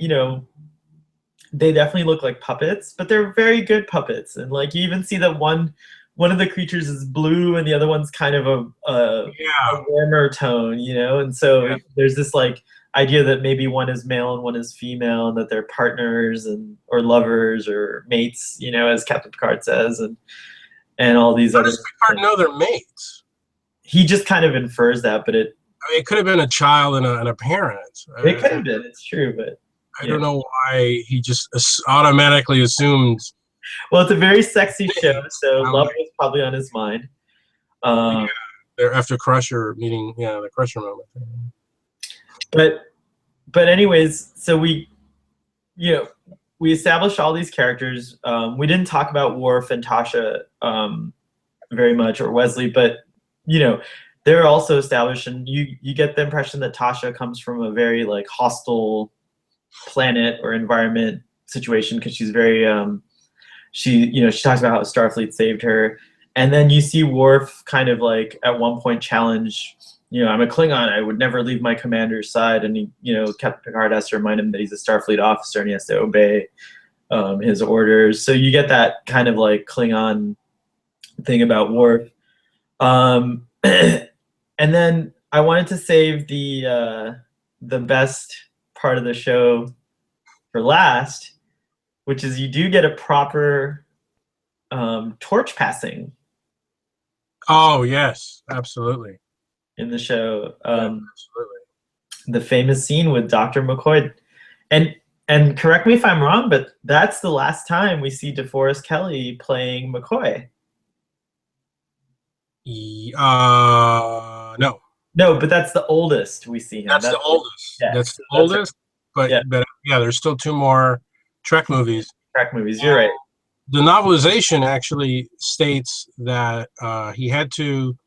they definitely look like puppets, but they're very good puppets. And like you even see that one of the creatures is blue and the other one's kind of a warmer tone, and so there's this like idea that maybe one is male and one is female, and that they're partners or lovers or mates, as Captain Picard says, and all these other. How does Picard know they're mates? He just kind of infers that, but it could have been a child and a parent. It could have been. It's true, but I don't know why he just automatically assumed. Well, it's a very sexy show, so love was probably on his mind. They're after Crusher meeting, the Crusher moment. But anyways, so we established all these characters. We didn't talk about Worf and Tasha very much, or Wesley, but they're also established, and you get the impression that Tasha comes from a very like hostile planet or environment situation, because she's very she talks about how Starfleet saved her, and then you see Worf kind of like at one point challenge, I'm a Klingon, I would never leave my commander's side, and Captain Picard has to remind him that he's a Starfleet officer and he has to obey his orders. So you get that kind of like Klingon thing about Worf. And then I wanted to save the best part of the show for last, which is you do get a proper torch passing. Oh yes, absolutely. In the show, absolutely. The famous scene with Dr. McCoy, and correct me if I'm wrong, but that's the last time we see DeForest Kelley playing McCoy. No. No, but that's the oldest we see him. That's the oldest. Yeah. That's the oldest. But there's still 2 more Trek movies. You're right. The novelization actually states that he had to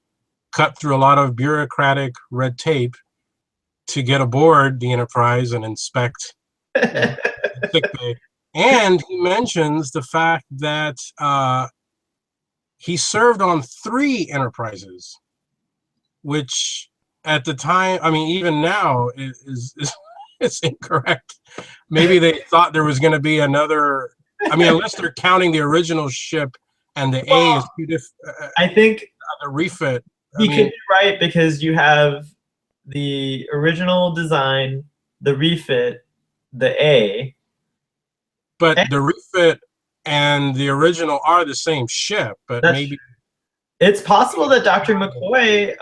cut through a lot of bureaucratic red tape to get aboard the Enterprise and inspect sick bay. And he mentions the fact that he served on 3 Enterprises, which at the time, I mean, even now is it's incorrect. Maybe they thought there was going to be another. I mean, unless they're counting the original ship and the A is 2 different. I think the refit. He could be right, because you have the original design, the refit, the A. But the refit and the original are the same ship, but maybe it's possible that Dr. McCoy.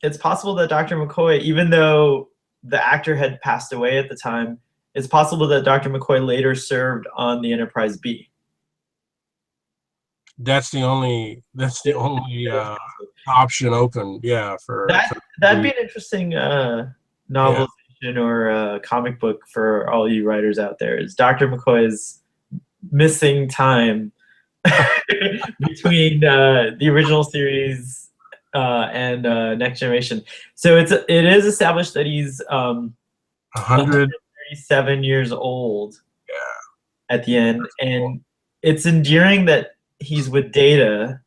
It's possible that Dr. McCoy, even though the actor had passed away at the time, it's possible that Dr. McCoy later served on the Enterprise B. That's the only option open, for that'd be an interesting novelization or comic book for all you writers out there. Is Dr. McCoy's missing time between the original series and Next Generation. So it is established that he's 137 years old. At the end, and it's endearing that he's with Data,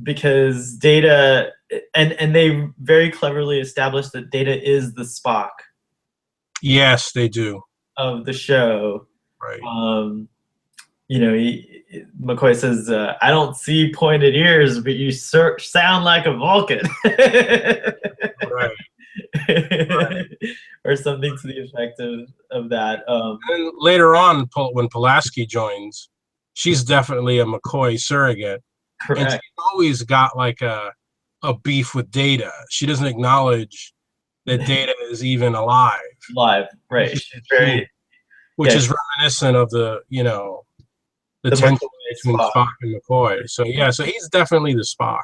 because Data, and they very cleverly established that Data is the Spock. Yes, they do. Of the show, right? you know, McCoy says, "I don't see pointed ears, but you sound like a Vulcan," Right. Right. or something to the effect of that. And later on, when Pulaski joins, she's definitely a McCoy surrogate, and Correct. she's always got like a beef with Data. She doesn't acknowledge that Data is even alive. Live, right? She's She's human, very, which yeah, is reminiscent of the the the tension McCoy between Spock. Spock and McCoy. So yeah, so he's definitely the Spock,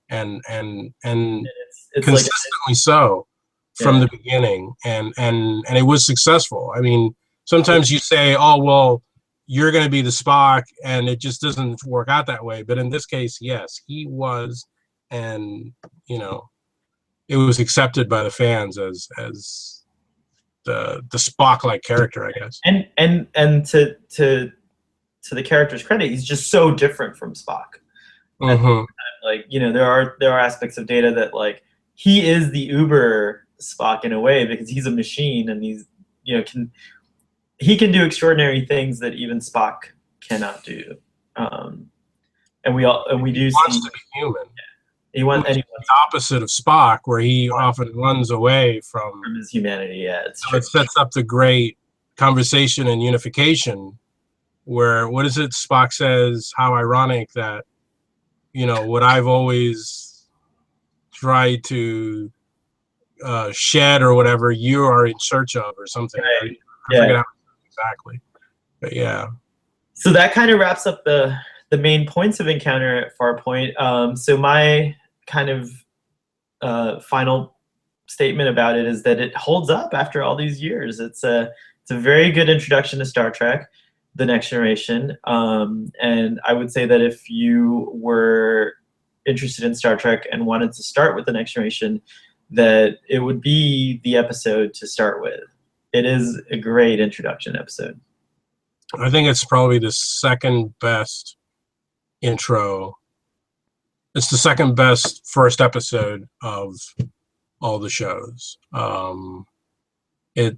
and It's like, consistently so from yeah, the beginning, and it was successful. I mean, sometimes you say, oh well, you're going to be the Spock, and it just doesn't work out that way. But in this case, yes, he was, and it was accepted by the fans as the Spock like character, I guess. and to the character's credit, he's just so different from Spock. Mm-hmm. Like, there are aspects of Data that, like, he is the Uber Spock in a way, because he's a machine, and he can do extraordinary things that even Spock cannot do. And we do Wants see to be human. he wants The opposite of Spock, where he often runs away from his humanity. Yeah, it's so true. it sets up the great conversation and unification, where what is it Spock says? How ironic that what I've always tried to shed or whatever you are in search of or something. Right. I forget how exactly, but yeah. So that kind of wraps up the main points of Encounter at Farpoint. So my kind of final statement about it is that it holds up after all these years. It's a very good introduction to Star Trek, The Next Generation, and I would say that if you were interested in Star Trek and wanted to start with The Next Generation, that it would be the episode to start with. It is a great introduction episode. I think it's probably the second best intro. It's the second best first episode of all the shows. It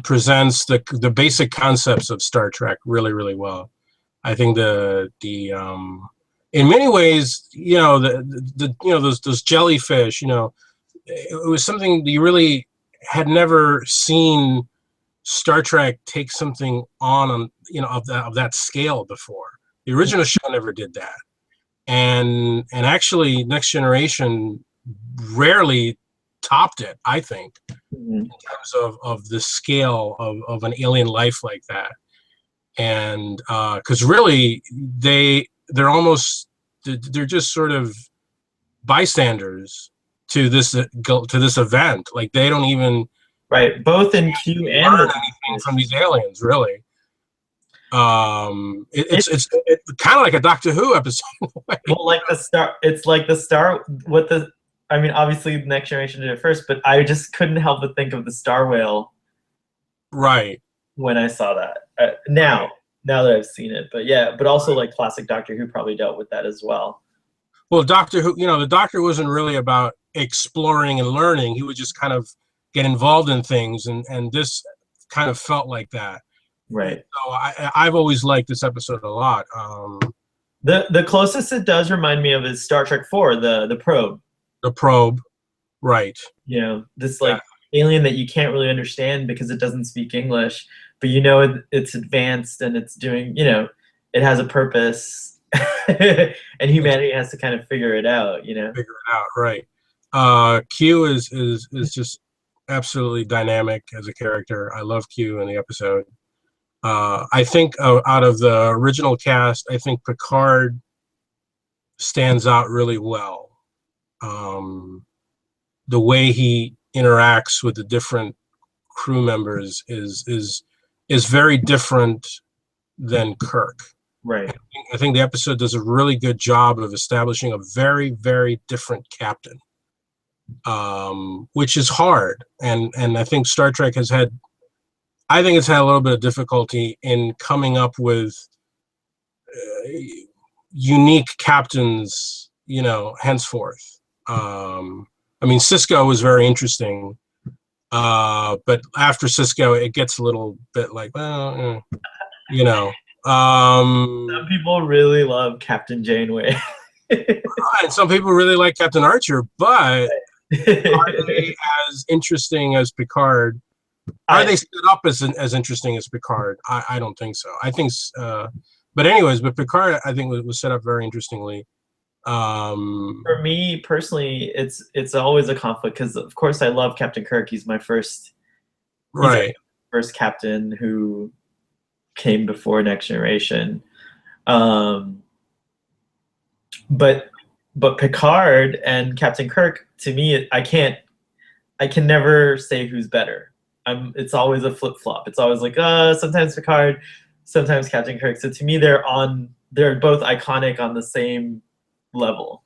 presents the basic concepts of Star Trek really, really well. I think in many ways, those jellyfish, it was something that you really had never seen Star Trek take something on of that scale before. The original show never did that, and actually, Next Generation rarely topped it. I think in terms of the scale of an alien life like that, and because really they're just sort of bystanders to this event. Like they don't even both in Q and learn anything from these aliens, really. It's kind of like a Doctor Who episode. Well, like it's like the Star. I mean, obviously, the Next Generation did it first, but I just couldn't help but think of the Star Whale. Right. When I saw that, now that I've seen it, but also like classic Doctor Who probably dealt with that as well. Well, Doctor Who, the Doctor wasn't really about exploring and learning. He would just kind of get involved in things, and this kind of felt like that. Right. So I've always liked this episode a lot. The closest it does remind me of is Star Trek 4, the Probe. The Probe, right. This alien that you can't really understand because it doesn't speak English, but it's advanced and it's doing, it has a purpose, and humanity has to kind of figure it out, Figure it out, right. Q is just absolutely dynamic as a character. I love Q in the episode. I think out of the original cast, I think Picard stands out really well. The way he interacts with the different crew members is very different than Kirk. Right. I think the episode does a really good job of establishing a very, very different captain, which is hard. And I think Star Trek it's had a little bit of difficulty in coming up with unique captains, henceforth. I mean, Cisco was very interesting, but after Cisco, it gets a little bit like, well, Some people really love Captain Janeway. And some people really like Captain Archer, but are they as interesting as Picard? Are they set up as interesting as Picard? I don't think so. I think, but anyways, but Picard I think was set up very interestingly. For me personally, it's always a conflict because of course I love Captain Kirk. He's my first, right. Like first captain who came before Next Generation. Um, but Picard and Captain Kirk, to me, I can never say who's better. It's always a flip flop. It's always like, sometimes Picard, sometimes Captain Kirk. So to me, they're both iconic on the same level.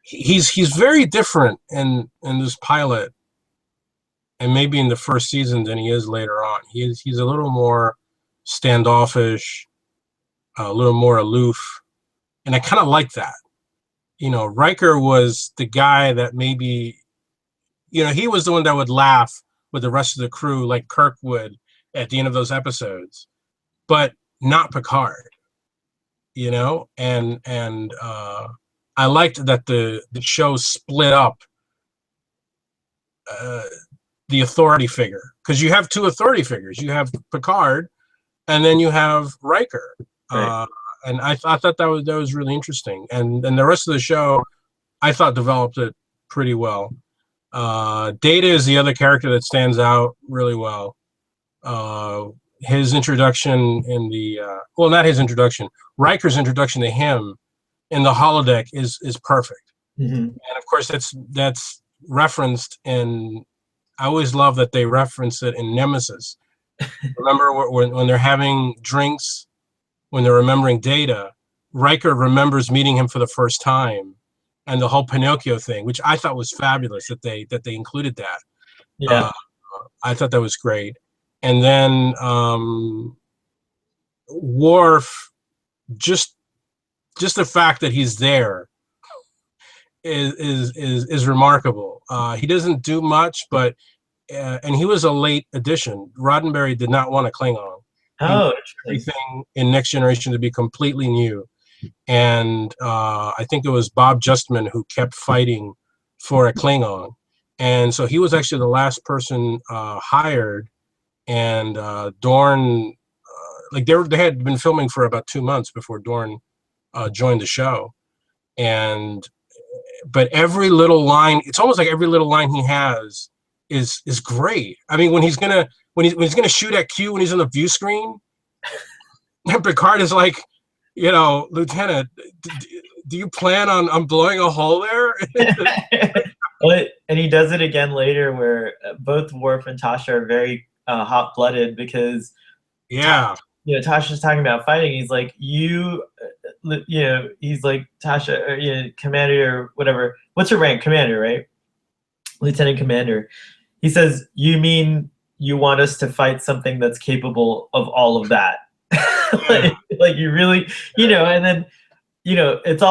He's very different in this pilot, and maybe in the first season than he is later on. He's a little more standoffish, a little more aloof, and I kind of like that. You know, Riker was the guy that maybe, you know, he was the one that would laugh with the rest of the crew like Kirk would at the end of those episodes, but not Picard. You know, and I liked that the show split up the authority figure, because you have two authority figures. You have Picard, and then you have Riker. Right. And I thought that was really interesting. And the rest of the show, I thought developed it pretty well. Data is the other character that stands out really well. His introduction in the well, not his introduction, Riker's introduction to him in the holodeck is perfect. Mm-hmm. And of course that's referenced in, I always love that they reference it in Nemesis. Remember when they're having drinks, when they're remembering Data, Riker remembers meeting him for the first time, and the whole Pinocchio thing, which I thought was fabulous that they included that. Yeah. I thought that was great. And then Worf, just the fact that he's there is remarkable. He doesn't do much, but and he was a late addition. Roddenberry did not want a Klingon. He wanted everything in Next Generation to be completely new. And I think it was Bob Justman who kept fighting for a Klingon. And so he was actually the last person hired. And Dorn, like they had been filming for about 2 months before Dorn joined the show. But every little line, it's almost like every little line he has is great. I mean, when he's gonna shoot at Q when he's on the view screen, Picard is like, you know, Lieutenant, do you plan on blowing a hole there? And he does it again later, where both Worf and Tasha are very hot-blooded because, Tasha's talking about fighting. He's like, he's like, Tasha, or, Commander, or whatever. What's her rank? Commander, right? Lieutenant Commander. He says, you mean you want us to fight something that's capable of all of that? like you really, and then, it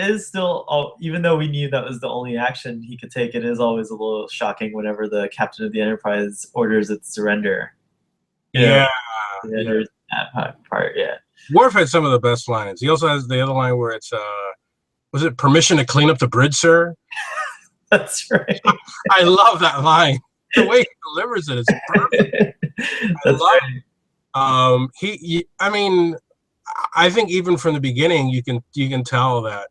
is still, even though we knew that was the only action he could take, it is always a little shocking whenever the captain of the Enterprise orders its surrender. That part, yeah. Worf had some of the best lines. He also has the other line where it's, was it permission to clean up the bridge, sir? That's right. I love that line. The way he delivers it is perfect. That's right. I mean, I think even from the beginning, you can tell that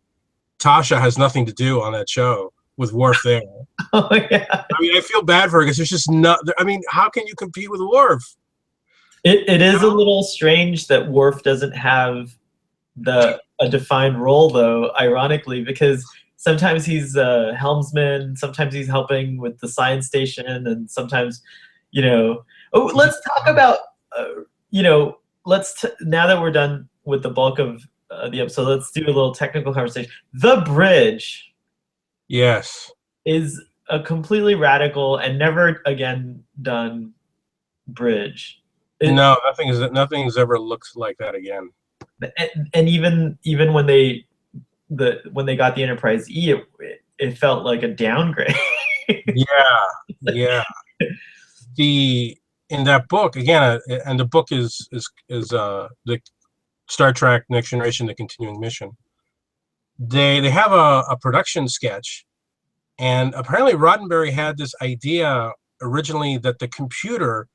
Tasha has nothing to do on that show with Worf there. Oh yeah. I mean, I feel bad for her because there's just not. I mean, how can you compete with Worf? It is a little strange that Worf doesn't have a defined role, though. Ironically, because sometimes he's a helmsman, sometimes he's helping with the science station, and sometimes, let's talk about, now that we're done with the bulk of the episode, let's do a little technical conversation. The bridge, yes, is a completely radical and never again done bridge. No, nothing's ever looked like that again. And even when they got the Enterprise E, it felt like a downgrade. Yeah. in that book again, and the book is the Star Trek Next Generation: The Continuing Mission. They have a production sketch, and apparently Roddenberry had this idea originally that the computer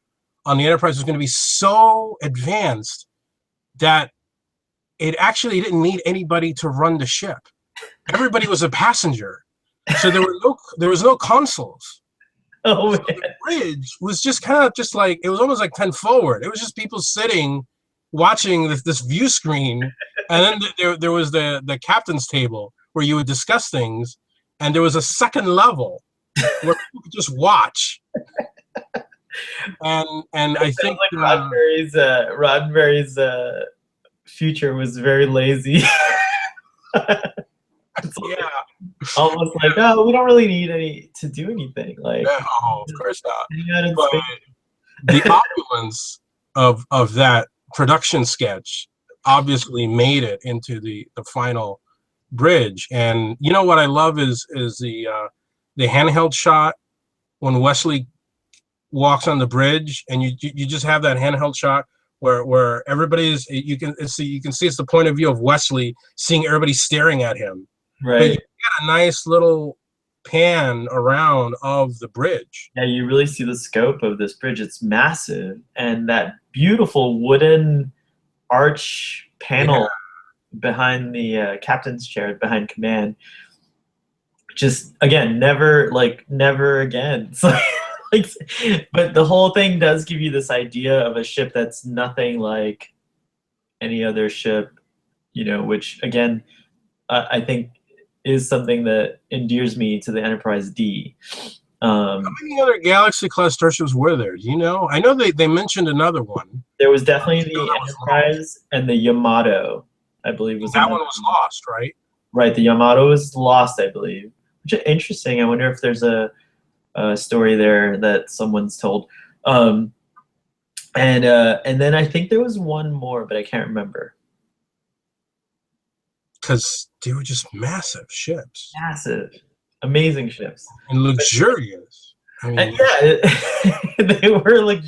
on the Enterprise was going to be so advanced that it actually didn't need anybody to run the ship. Everybody was a passenger, so there was no consoles. Oh, so the bridge was just kind of just like, it was almost like 10 forward. It was just people sitting watching this view screen, and then there was the captain's table where you would discuss things, and there was a second level where people could just watch. And I think like Roddenberry's future was very lazy. Yeah, almost like, oh, we don't really need to do anything. Like, no, of course not. But the opulence of that production sketch obviously made it into the final bridge. And you know what I love is the handheld shot when Wesley walks on the bridge, and you just have that handheld shot where everybody's, you can see it's the point of view of Wesley seeing everybody staring at him. right. But you get a nice little pan around of the bridge. Yeah, you really see the scope of this bridge. It's massive, and that beautiful wooden arch panel behind the captain's chair, behind command. Just again, never again. It's like, but the whole thing does give you this idea of a ship that's nothing like any other ship, you know, which again, I think is something that endears me to the Enterprise D. How many other Galaxy class starships were there? Do you know? I know they mentioned another one. There was definitely the Enterprise and the Yamato, I believe was that one was lost, right? Right, the Yamato was lost, I believe. Which is interesting. I wonder if there's a story there that someone's told. And then I think there was one more, but I can't remember. Because they were just massive ships. Massive, amazing ships, and luxurious. I mean, yeah, they were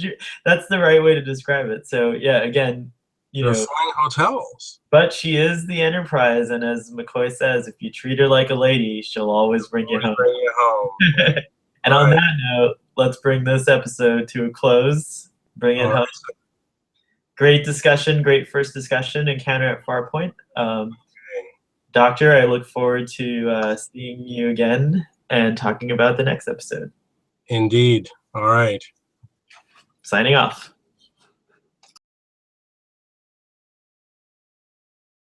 that's the right way to describe it. So yeah, again, you know, flying hotels. But she is the Enterprise, and as McCoy says, if you treat her like a lady, she'll always bring you home. Bring you home. And on that note, let's bring this episode to a close. Bring it home. Great discussion, great first discussion, encounter at Farpoint. Doctor, I look forward to seeing you again and talking about the next episode. Indeed. All right. Signing off.